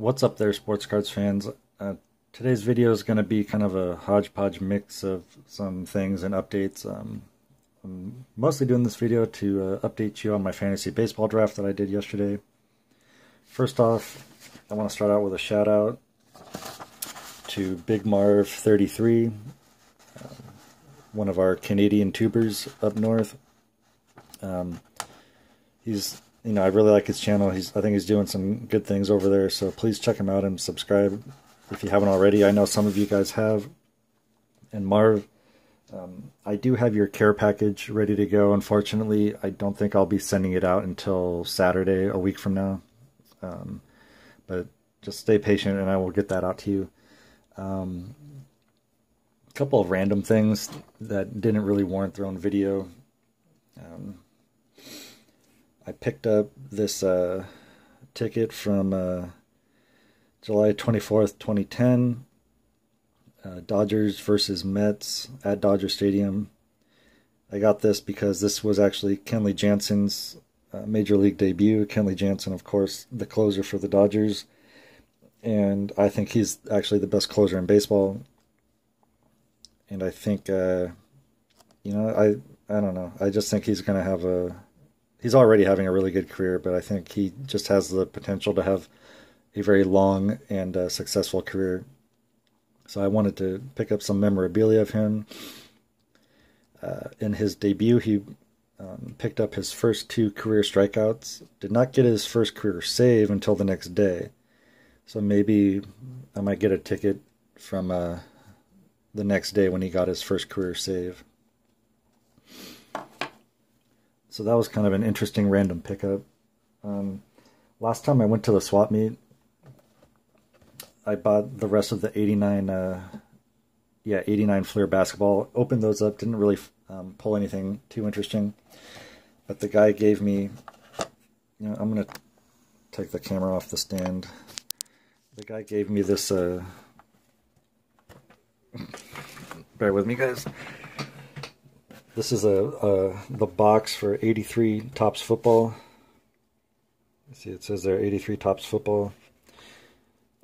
What's up there, sports cards fans? Today's video is going to be kind of a hodgepodge mix of some things and updates. I'm mostly doing this video to update you on my fantasy baseball draft that I did yesterday. First off, I want to start out with a shout out to Big Marv 33, one of our Canadian tubers up north. I really like his channel. I think he's doing some good things over there, so please check him out and subscribe if you haven't already. I know some of you guys have. And Marv, I do have your care package ready to go. Unfortunately, I don't think I'll be sending it out until Saturday, a week from now. But just stay patient and I will get that out to you. A couple of random things that didn't really warrant their own video. I picked up this ticket from July 24th, 2010, Dodgers versus Mets at Dodger Stadium. I got this because this was actually Kenley Jansen's Major League debut. Kenley Jansen, of course, the closer for the Dodgers. And I think he's actually the best closer in baseball. And I think, I don't know. I just think he's going to have he's already having a really good career, but I think he just has the potential to have a very long and successful career. So I wanted to pick up some memorabilia of him. In his debut, he picked up his first 2 career strikeouts. Did not get his first career save until the next day. So maybe I might get a ticket from the next day when he got his first career save. So that was kind of an interesting random pickup. Last time I went to the swap meet, I bought the rest of the 89 Fleer basketball. Opened those up, didn't really pull anything too interesting. But the guy gave me, I'm going to take the camera off the stand. The guy gave me this, bear with me guys. This is the box for 83 Topps Football. See, it says there 83 Topps Football.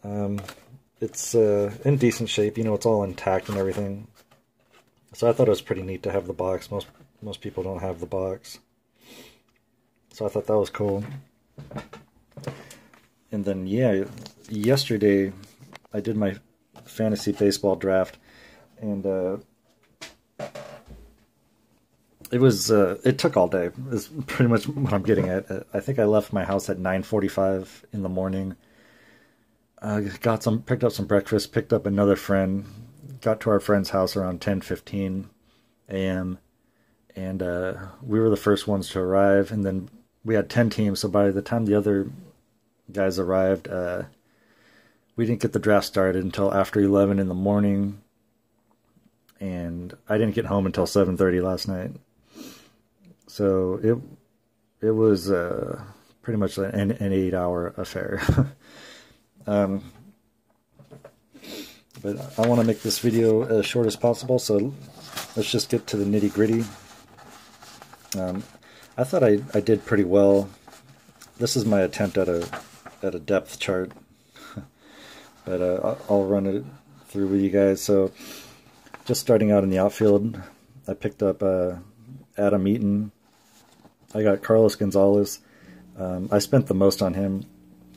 It's in decent shape. It's all intact and everything. So I thought it was pretty neat to have the box. Most people don't have the box. So I thought that was cool. And then, yesterday I did my fantasy baseball draft. And it took all day, is pretty much what I'm getting at. I think I left my house at 9:45 in the morning. Picked up some breakfast, picked up another friend, got to our friend's house around 10:15 a.m. And we were the first ones to arrive, and then we had 10 teams, so by the time the other guys arrived, we didn't get the draft started until after 11 in the morning, and I didn't get home until 7:30 last night. So it was pretty much an 8-hour affair. But I want to make this video as short as possible, so let's just get to the nitty-gritty. I thought I did pretty well. This is my attempt at a depth chart, but I'll run it through with you guys. So just starting out in the outfield, I picked up Adam Eaton. I got Carlos Gonzalez. I spent the most on him.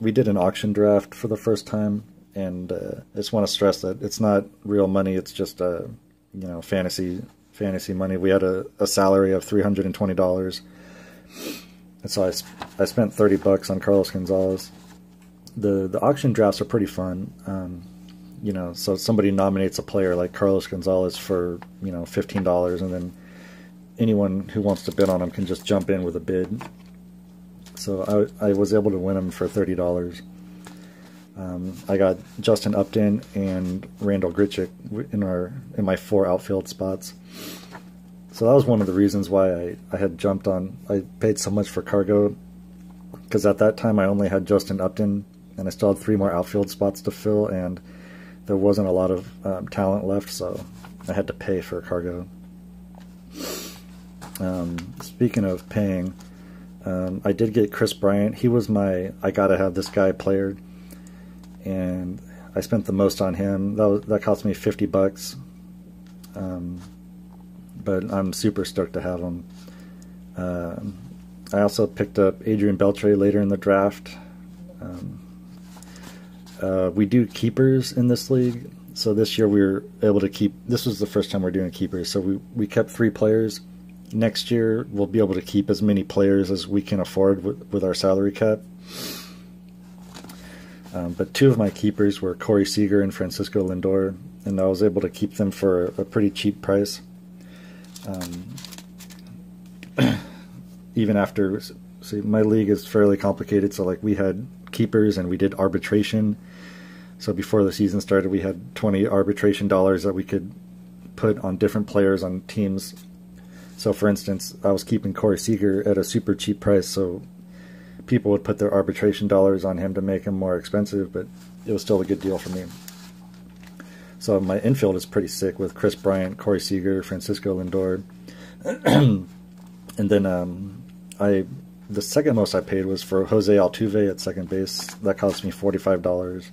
We did an auction draft for the first time, and I just want to stress that it's not real money. It's just fantasy money. We had a salary of $320, and so I spent $30 on Carlos Gonzalez. The auction drafts are pretty fun. So somebody nominates a player like Carlos Gonzalez for $15, and then anyone who wants to bid on him can just jump in with a bid. So I was able to win him for $30. I got Justin Upton and Randall Grichuk in my 4 outfield spots. So that was one of the reasons why I had jumped on. I paid so much for Cargo, because at that time I only had Justin Upton, and I still had 3 more outfield spots to fill, and there wasn't a lot of talent left, so I had to pay for Cargo. Speaking of paying, I did get Chris Bryant. He was my I gotta have this guy player, and I spent the most on him. That cost me $50, but I'm super stoked to have him. I also picked up Adrian Beltre later in the draft. We do keepers in this league, so this year we were able to keep. This was the first time we're doing keepers, so we kept 3 players. Next year we'll be able to keep as many players as we can afford with our salary cap. But 2 of my keepers were Corey Seager and Francisco Lindor, and I was able to keep them for a pretty cheap price. Even after, see, my league is fairly complicated, so like we had keepers and we did arbitration. So before the season started, we had 20 arbitration dollars that we could put on different players on teams. So for instance, I was keeping Corey Seager at a super cheap price, so people would put their arbitration dollars on him to make him more expensive, but it was still a good deal for me. So my infield is pretty sick with Chris Bryant, Corey Seager, Francisco Lindor. And then the second most I paid was for Jose Altuve at second base. That cost me $45.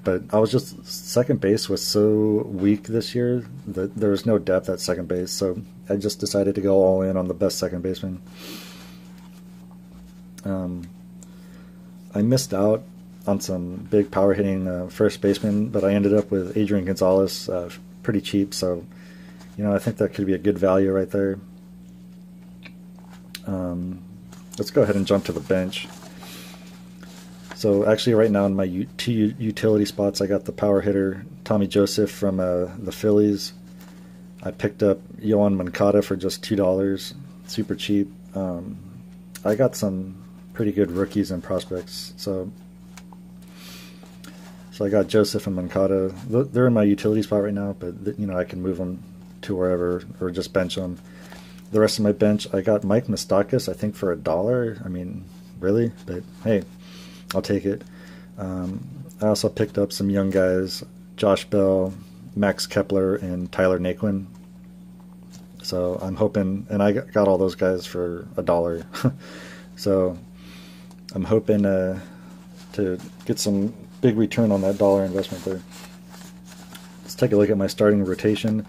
But I was just, second base was so weak this year that there was no depth at second base, so I just decided to go all in on the best second baseman. I missed out on some big power hitting first baseman, but I ended up with Adrian Gonzalez pretty cheap, so you know, I think that could be a good value right there. Let's go ahead and jump to the bench. So actually right now in my 2 utility spots, I got the power hitter Tommy Joseph from the Phillies. I picked up Yoan Moncada for just $2, super cheap. I got some pretty good rookies and prospects, so I got Joseph and Moncada. They're in my utility spot right now, but you know, I can move them to wherever or just bench them. The rest of my bench, I got Mike Moustakas, I think for $1. I mean, really? But hey, I'll take it. I also picked up some young guys, Josh Bell, Max Kepler, and Tyler Naquin. So I'm hoping, and I got all those guys for $1. So I'm hoping to get some big return on that $1 investment there. Let's take a look at my starting rotation.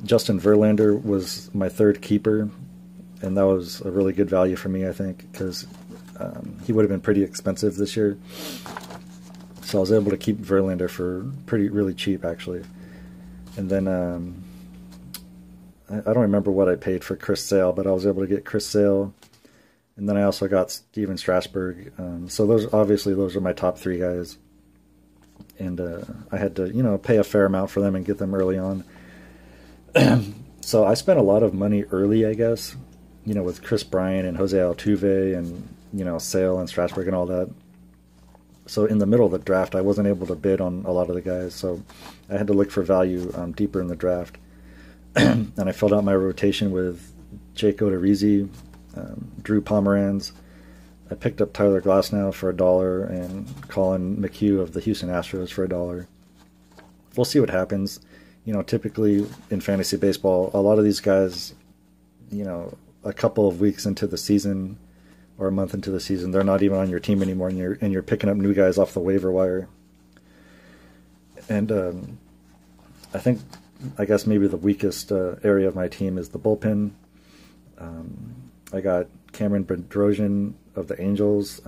Justin Verlander was my 3rd keeper, and that was a really good value for me, I think, because he would have been pretty expensive this year. So I was able to keep Verlander for really cheap, actually. And then I don't remember what I paid for Chris Sale, but I was able to get Chris Sale. And then I also got Steven Strasburg. So those are my top 3 guys. And I had to, you know, pay a fair amount for them and get them early on. So I spent a lot of money early, I guess, you know, with Chris Bryant and Jose Altuve and, you know, Sale and Strasburg and all that. So in the middle of the draft, I wasn't able to bid on a lot of the guys, so I had to look for value deeper in the draft. And I filled out my rotation with Jake Odorizzi, Drew Pomeranz. I picked up Tyler Glasnow for $1 and Colin McHugh of the Houston Astros for $1. We'll see what happens. You know, typically in fantasy baseball, a lot of these guys, you know, a couple of weeks into the season or a month into the season, they're not even on your team anymore, and you're picking up new guys off the waiver wire. And I guess maybe the weakest area of my team is the bullpen. I got Cameron Bedrosian of the Angels,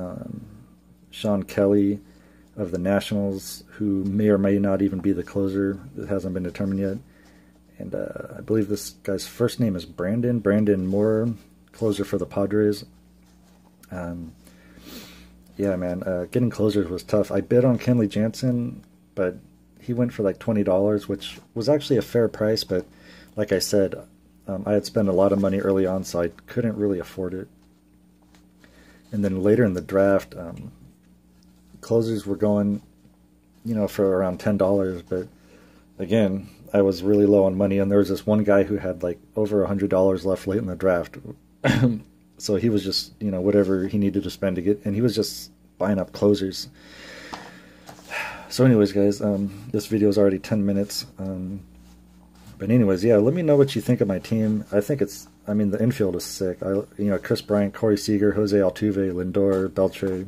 Sean Kelly of the Nationals, who may or may not even be the closer. It hasn't been determined yet. And I believe this guy's first name is Brandon Moore, closer for the Padres. Yeah, man, getting closers was tough. I bid on Kenley Jansen, but he went for like $20, which was actually a fair price, but like I said, I had spent a lot of money early on, so I couldn't really afford it. And then later in the draft, closers were going, you know, for around $10, but again, I was really low on money, and there was this one guy who had like over $100 left late in the draft. So he was just, you know, whatever he needed to spend to get, and he was just buying up closers. So anyways, guys, this video is already 10 minutes. But anyways, yeah, let me know what you think of my team. I think it's, I mean, the infield is sick. You know, Chris Bryant, Corey Seager, Jose Altuve, Lindor, Beltre.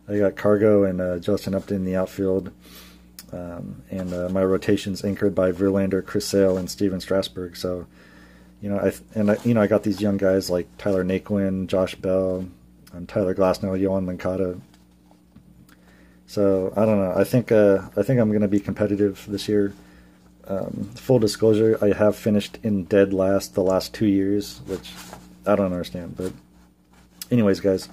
I got Cargo and Justin Upton in the outfield. And my rotation's anchored by Verlander, Chris Sale, and Steven Strasburg. So, you know, I got these young guys like Tyler Naquin, Josh Bell, Tyler Glasnow, Yohan Moncada. So I don't know. I think I'm going to be competitive this year. Full disclosure, I have finished in dead last the last 2 years, which I don't understand. But anyways, guys,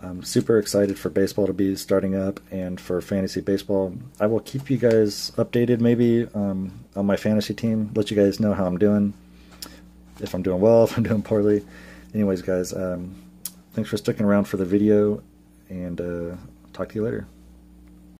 I'm super excited for baseball to be starting up and for fantasy baseball. I will keep you guys updated maybe on my fantasy team, let you guys know how I'm doing, if I'm doing well, if I'm doing poorly. Anyways, guys, thanks for sticking around for the video, and talk to you later.